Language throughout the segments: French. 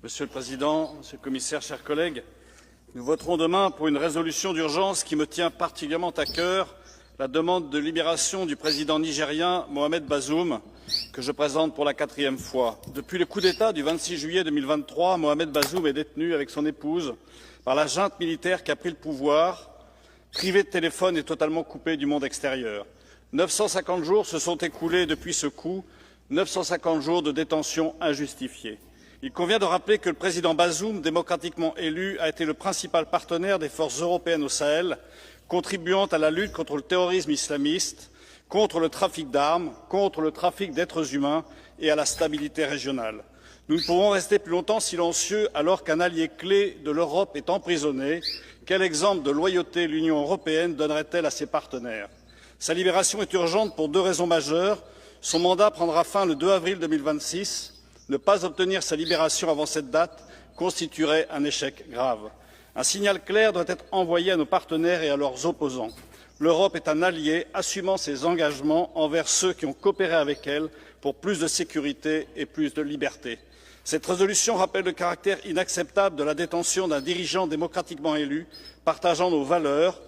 Monsieur le Président, Monsieur le Commissaire, chers collègues, nous voterons demain pour une résolution d'urgence qui me tient particulièrement à cœur, la demande de libération du président nigérien Mohamed Bazoum, que je présente pour la 4e fois. Depuis le coup d'État du 26 juillet 2023, Mohamed Bazoum est détenu avec son épouse par la junte militaire qui a pris le pouvoir, privé de téléphone et totalement coupé du monde extérieur. 950 jours se sont écoulés depuis ce coup, 950 jours de détention injustifiée. Il convient de rappeler que le président Bazoum, démocratiquement élu, a été le principal partenaire des forces européennes au Sahel, contribuant à la lutte contre le terrorisme islamiste, contre le trafic d'armes, contre le trafic d'êtres humains et à la stabilité régionale. Nous ne pouvons rester plus longtemps silencieux alors qu'un allié clé de l'Europe est emprisonné. Quel exemple de loyauté l'Union européenne donnerait-elle à ses partenaires? Sa libération est urgente pour 2 raisons majeures. Son mandat prendra fin le 2 avril 2026. Ne pas obtenir sa libération avant cette date constituerait un échec grave. Un signal clair doit être envoyé à nos partenaires et à leurs opposants. L'Europe est un allié assumant ses engagements envers ceux qui ont coopéré avec elle pour plus de sécurité et plus de liberté. Cette résolution rappelle le caractère inacceptable de la détention d'un dirigeant démocratiquement élu, partageant nos valeurs,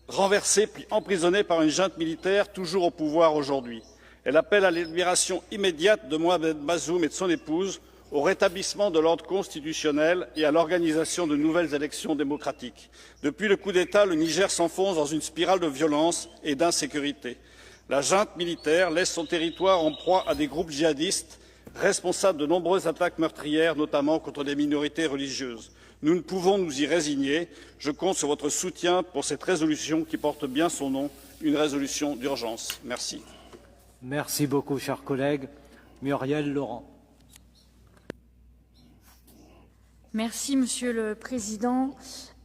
renversé puis emprisonné par une junte militaire toujours au pouvoir aujourd'hui. Elle appelle à la libération immédiate de Mohamed Bazoum et de son épouse, au rétablissement de l'ordre constitutionnel et à l'organisation de nouvelles élections démocratiques. Depuis le coup d'État, le Niger s'enfonce dans une spirale de violence et d'insécurité. La junte militaire laisse son territoire en proie à des groupes djihadistes responsables de nombreuses attaques meurtrières, notamment contre des minorités religieuses. Nous ne pouvons nous y résigner. Je compte sur votre soutien pour cette résolution qui porte bien son nom, une résolution d'urgence. Merci. Merci beaucoup, cher collègue. Muriel Laurent. Merci, Monsieur le Président,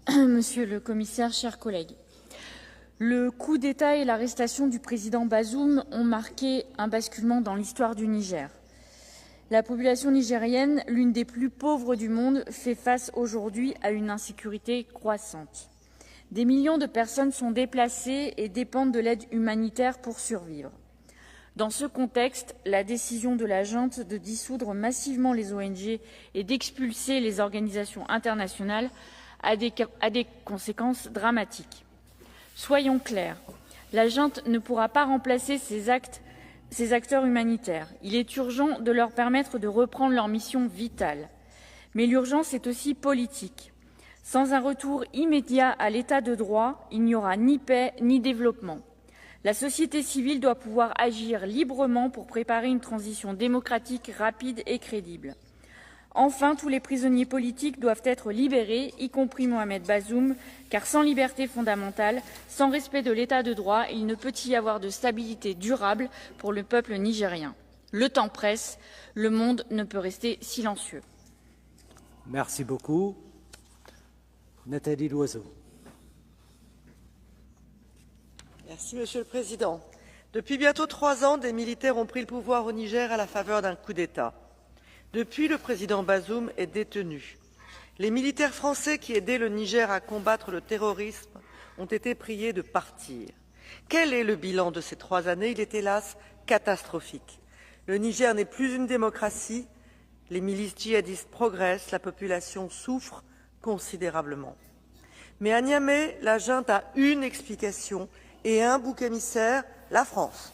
Monsieur le Commissaire, chers collègues. Le coup d'État et l'arrestation du président Bazoum ont marqué un basculement dans l'histoire du Niger. La population nigérienne, l'une des plus pauvres du monde, fait face aujourd'hui à une insécurité croissante. Des millions de personnes sont déplacées et dépendent de l'aide humanitaire pour survivre. Dans ce contexte, la décision de la junte de dissoudre massivement les ONG et d'expulser les organisations internationales a des conséquences dramatiques. Soyons clairs, la junte ne pourra pas remplacer ces acteurs humanitaires. Il est urgent de leur permettre de reprendre leur mission vitale. Mais l'urgence est aussi politique. Sans un retour immédiat à l'état de droit, il n'y aura ni paix ni développement. La société civile doit pouvoir agir librement pour préparer une transition démocratique rapide et crédible. Enfin, tous les prisonniers politiques doivent être libérés, y compris Mohamed Bazoum, car sans liberté fondamentale, sans respect de l'état de droit, il ne peut y avoir de stabilité durable pour le peuple nigérien. Le temps presse, le monde ne peut rester silencieux. Merci beaucoup. Nathalie Loiseau. Merci, Monsieur le Président. Depuis bientôt 3 ans, des militaires ont pris le pouvoir au Niger à la faveur d'un coup d'État. Depuis, le président Bazoum est détenu. Les militaires français qui aidaient le Niger à combattre le terrorisme ont été priés de partir. Quel est le bilan de ces 3 années? Il est hélas catastrophique. Le Niger n'est plus une démocratie, les milices djihadistes progressent, la population souffre considérablement. Mais à Niamey, la junte a une explication et un bouc émissaire, la France.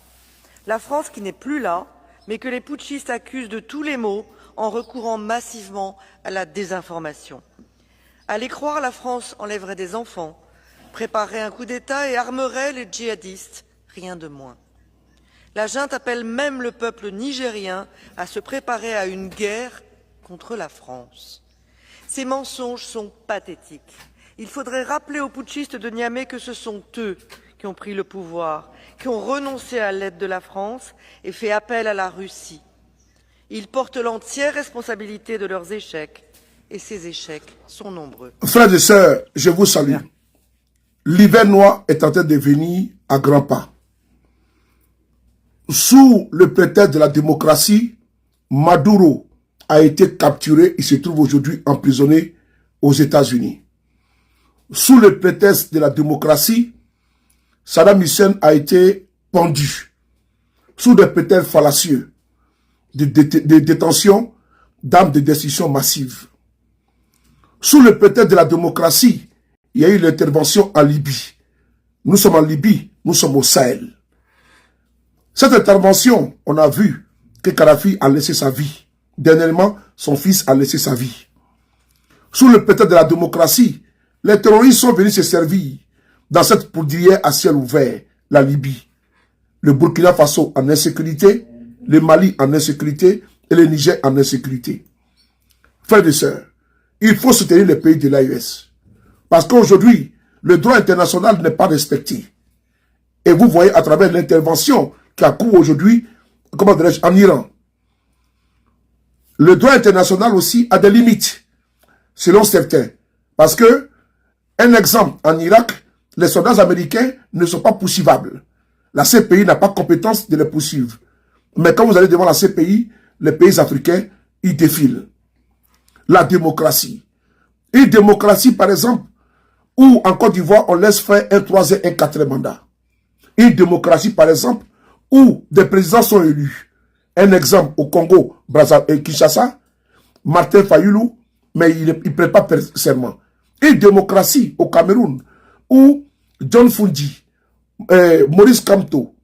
La France qui n'est plus là, mais que les putschistes accusent de tous les maux en recourant massivement à la désinformation. À les croire, la France enlèverait des enfants, préparerait un coup d'État et armerait les djihadistes, rien de moins. La junte appelle même le peuple nigérien à se préparer à une guerre contre la France. Ces mensonges sont pathétiques. Il faudrait rappeler aux putschistes de Niamey que ce sont eux qui ont pris le pouvoir, qui ont renoncé à l'aide de la France et fait appel à la Russie. Ils portent l'entière responsabilité de leurs échecs, et ces échecs sont nombreux. Frères et sœurs, je vous salue. L'hiver noir est en train de venir à grands pas. Sous le prétexte de la démocratie, Maduro a été capturé et se trouve aujourd'hui emprisonné aux États-Unis. Sous le prétexte de la démocratie, Saddam Hussein a été pendu. Sous des prétextes fallacieux de détention, d'armes de destruction massive. Sous le prétexte de la démocratie, il y a eu l'intervention en Libye. Nous sommes en Libye, nous sommes au Sahel. Cette intervention, on a vu que Kadhafi a laissé sa vie. Dernièrement, son fils a laissé sa vie. Sous le prétexte de la démocratie, les terroristes sont venus se servir dans cette poudrière à ciel ouvert, la Libye. Le Burkina Faso en insécurité, le Mali en insécurité et le Niger en insécurité. Frères et sœurs, il faut soutenir les pays de l'AES. Parce qu'aujourd'hui, le droit international n'est pas respecté. Et vous voyez à travers l'intervention qui a cours aujourd'hui, comment dirais-je, en Iran. Le droit international aussi a des limites, selon certains. Parce que, un exemple, en Irak, les soldats américains ne sont pas poursuivables. La CPI n'a pas compétence de les poursuivre. Mais quand vous allez devant la CPI, les pays africains, ils défilent. La démocratie. Une démocratie, par exemple, où en Côte d'Ivoire, on laisse faire un 3e et un 4e mandat. Une démocratie, par exemple, où des présidents sont élus. Un exemple au Congo, Brazzaville et Kinshasa, Martin Fayoulou, mais il ne prête pas serment. Une démocratie au Cameroun, où John Fundi, Maurice Kamto,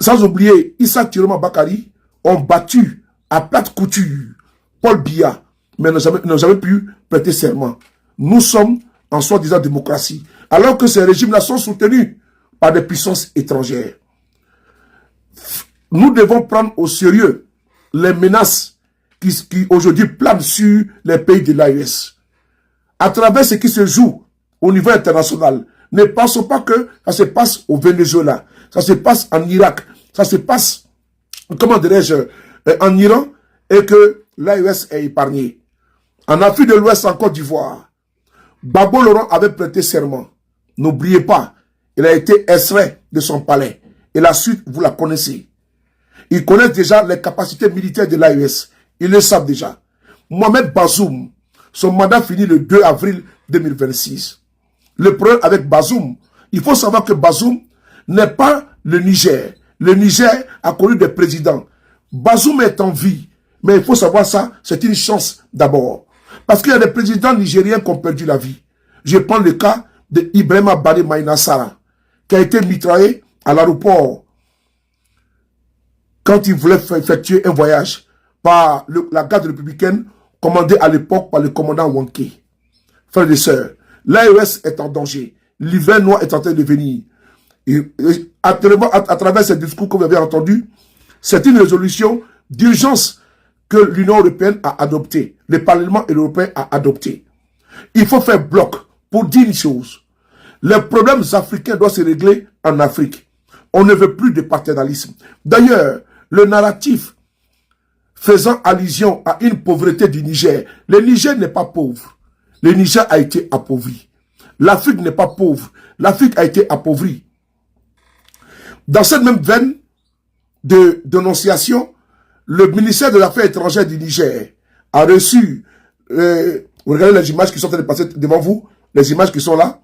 sans oublier Issa Tiroma Bakari, ont battu à plate couture Paul Biya, mais n'ont jamais pu prêter serment. Nous sommes en soi-disant démocratie, alors que ces régimes-là sont soutenus par des puissances étrangères. Nous devons prendre au sérieux les menaces qui aujourd'hui planent sur les pays de l'AES. À travers ce qui se joue au niveau international, ne pensons pas que ça se passe au Venezuela, ça se passe en Irak, ça se passe, comment dirais-je, en Iran, et que l'AES est épargné. En Afrique de l'Ouest, en Côte d'Ivoire, Gbagbo Laurent avait prêté serment. N'oubliez pas, il a été extrait de son palais. Et la suite, vous la connaissez. Ils connaissent déjà les capacités militaires de l'AES. Ils le savent déjà. Mohamed Bazoum, son mandat finit le 2 avril 2026. Le problème avec Bazoum, il faut savoir que Bazoum n'est pas le Niger. Le Niger a connu des présidents. Bazoum est en vie. Mais il faut savoir ça, c'est une chance d'abord. Parce qu'il y a des présidents nigériens qui ont perdu la vie. Je prends le cas de Ibrahima Bari Maïna Sara, qui a été mitraillé à l'aéroport quand il voulait effectuer un voyage par la garde républicaine commandée à l'époque par le commandant Wanké. Frères et sœurs, l'AES est en danger. L'hiver noir est en train de venir. Et à travers ce discours que vous avez entendu, c'est une résolution d'urgence que l'Union européenne a adoptée, le Parlement européen a adopté. Il faut faire bloc pour dire une chose. Les problèmes africains doivent se régler en Afrique. On ne veut plus de paternalisme. D'ailleurs, le narratif faisant allusion à une pauvreté du Niger, le Niger n'est pas pauvre. Le Niger a été appauvri. L'Afrique n'est pas pauvre. L'Afrique a été appauvrie. Dans cette même veine de dénonciation, le ministère des Affaires étrangères du Niger a reçu, vous regardez les images qui sont en train de passer devant vous, les images qui sont là.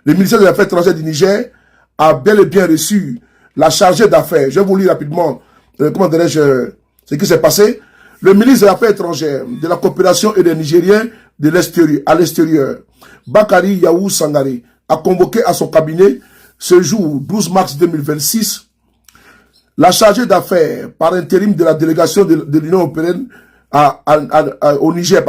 Le ministère des Affaires étrangères du Niger a bel et bien reçu la chargée d'affaires. Je vais vous lire rapidement, comment dirais-je, ce qui s'est passé. Le ministre des Affaires étrangères, de la coopération et des Nigériens de l'extérieur, à l'extérieur, Bakari Yaou Sangare, a convoqué à son cabinet ce jour, 12 mars 2026, la chargée d'affaires par intérim de la délégation de l'Union européenne au Niger,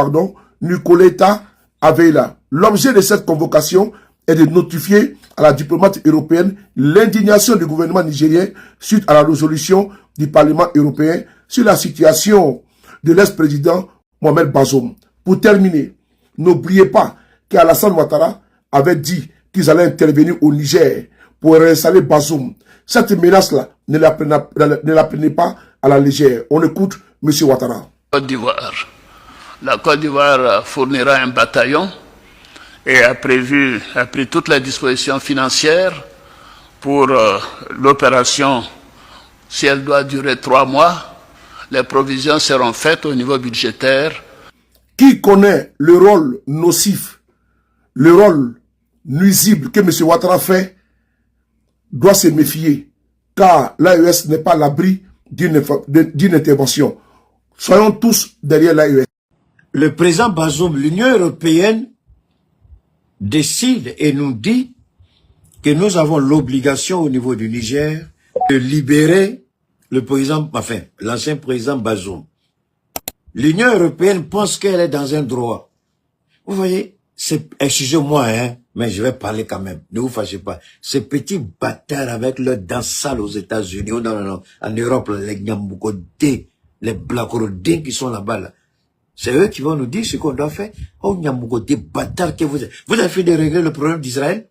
Nicoletta Aveila. L'objet de cette convocation est de notifier à la diplomate européenne l'indignation du gouvernement nigérien suite à la résolution du Parlement européen sur la situation de l'ex-président Mohamed Bazoum. Pour terminer, n'oubliez pas qu'Alassane Ouattara avait dit qu'ils allaient intervenir au Niger pour réinstaller Bazoum. Cette menace-là, ne la prenez pas à la légère. On écoute M. Ouattara. Côte d'Ivoire. La Côte d'Ivoire fournira un bataillon et a pris toutes les dispositions financières pour l'opération. Si elle doit durer 3 mois, les provisions seront faites au niveau budgétaire. Qui connaît le rôle nocif, le rôle nuisible que M. Ouattara fait, doit se méfier, car l'AES n'est pas à l'abri d'une intervention. Soyons tous derrière l'AES. Le président Bazoum, l'Union européenne décide et nous dit que nous avons l'obligation au niveau du Niger de libérer le président, enfin, l'ancien président Bazoum. L'Union européenne pense qu'elle est dans un droit. Vous voyez, excusez-moi, hein, mais je vais parler quand même. Ne vous fâchez pas. Ces petits bâtards avec leur danse sale aux États-Unis, oh non, en Europe, les Nyamoukodé, les Blackorodé qui sont là-bas, là. C'est eux qui vont nous dire ce qu'on doit faire. Oh, Nyamoukodé, bâtards que vous êtes. Vous avez fini de régler le problème d'Israël?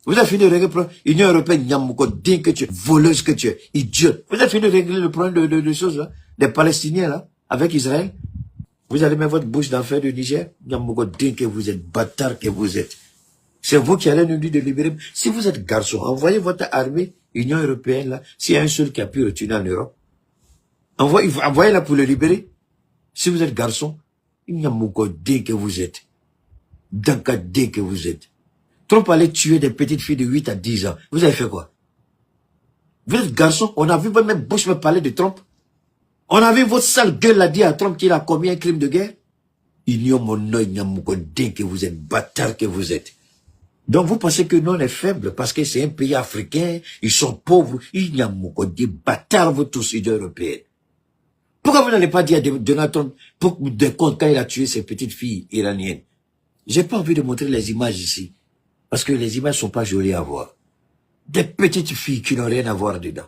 Vous avez fini de régler le problème. Union européenne, Nyamoukodé que tu es, voleuse que tu es, idiote. Vous avez fini de régler le problème de choses, là, des Palestiniens, là, avec Israël? Vous allez mettre votre bouche dans le fer du Niger? Nyamoukodé que vous êtes, bâtard que vous êtes. C'est vous qui allez nous dire de libérer. Si vous êtes garçon, envoyez votre armée, Union européenne, là, s'il y a un seul qui a pu retourner en Europe. Envoyez-la pour le libérer. Si vous êtes garçon, Nyamoukodé que vous êtes. Dankadé que vous êtes. Trump allait tuer des petites filles de 8 à 10 ans. Vous avez fait quoi? Vous êtes garçon, on a vu votre même bouche me parler de Trump. On a vu votre sale gueule a dit à Trump qu'il a commis un crime de guerre. Ignomono Nyamoukodé que vous êtes, bâtard que vous êtes. Donc vous pensez que nous on est faibles parce que c'est un pays africain, ils sont pauvres. Nyamoukodé, bâtard vous tous, Union européenne. Pourquoi vous n'allez pas dire à Donald Trump pour de compte quand il a tué ces petites filles iraniennes? J'ai pas envie de montrer les images ici. Parce que les images sont pas jolies à voir. Des petites filles qui n'ont rien à voir dedans.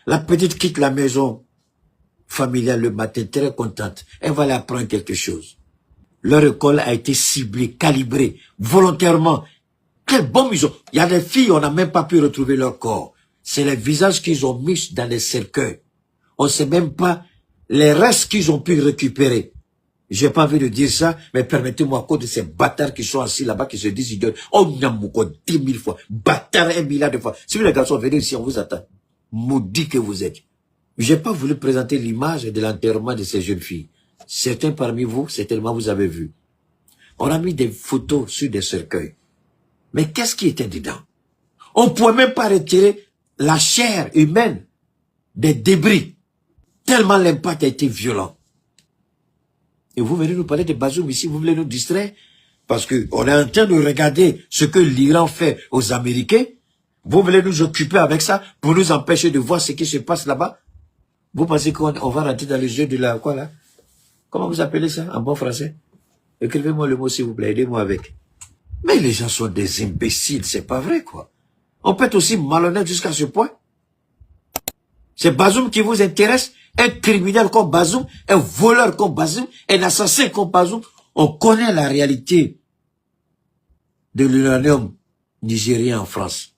La petite quitte la maison familiale le matin très contente. Elle va aller apprendre quelque chose. Leur école a été ciblée, calibrée, volontairement. Quelle bombe ils ont. Il y a des filles, on n'a même pas pu retrouver leur corps. C'est les visages qu'ils ont mis dans les cercueils. On ne sait même pas les restes qu'ils ont pu récupérer. J'ai pas envie de dire ça, mais permettez-moi à cause de ces bâtards qui sont assis là-bas, qui se disent idiots. Oh, Nyamouko, 10 000 fois. Bâtards 1 milliard de fois. Si vous les garçons, venez ici, on vous attend. Maudit que vous êtes. J'ai pas voulu présenter l'image de l'enterrement de ces jeunes filles. Certains parmi vous, certainement vous avez vu. On a mis des photos sur des cercueils. Mais qu'est-ce qui était dedans? On ne pouvait même pas retirer la chair humaine des débris. Tellement l'impact a été violent. Et vous venez nous parler de Bazoum ici, vous voulez nous distraire? Parce que on est en train de regarder ce que l'Iran fait aux Américains. Vous voulez nous occuper avec ça pour nous empêcher de voir ce qui se passe là-bas? Vous pensez qu'on va rentrer dans le jeu de la quoi là? Comment vous appelez ça en bon français? Écrivez-moi le mot s'il vous plaît, aidez-moi avec. Mais les gens sont des imbéciles, c'est pas vrai quoi. On peut être aussi malhonnête jusqu'à ce point. C'est Bazoum qui vous intéresse? Un criminel comme Bazoum, un voleur comme Bazoum, un assassin comme Bazoum. On connaît la réalité de l'uranium nigérien en France.